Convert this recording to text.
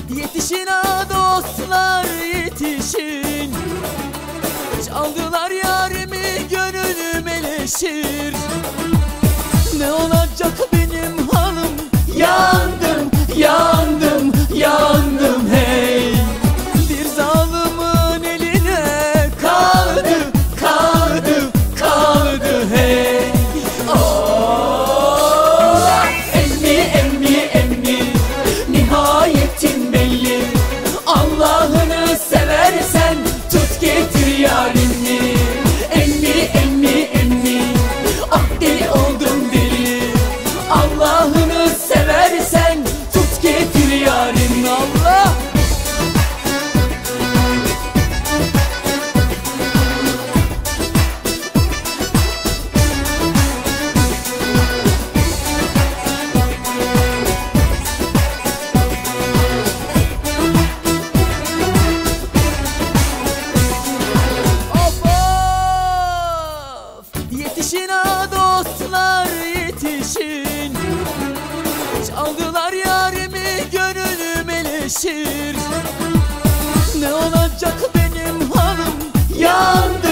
Yetişin ha dostlar yetişin, çaldılar yarimi gönlüm eleşir. Ne olacak benim halim? Yandım, yandım, yandım hey. Bir zalimin eline kaldı, kaldı, kaldı hey. Oh, emmi, emmi, emmi, nihayetin belli. Allah'ını seversen tut getir yarini. Emmi, emmi, emmi, ah deli oldum deli. Allah'ını seversen tut getir yarini. Allah! Yetişin ha dostlar yetişin, çaldılar yarimi gönlüm eleşir. Ne olacak benim halim? Yandım.